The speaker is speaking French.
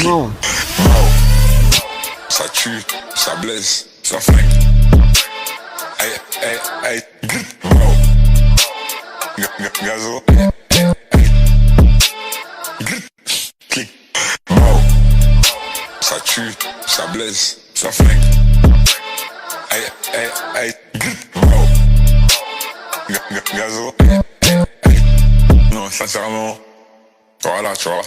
non. Ça tue, ça blesse, ça flingue. Aïe, aïe, aïe, gazo. Clic. Ça tue, ça blesse, ça flingue. Aïe, aïe, aïe, gazo. Non, sincèrement, voilà, tu vois.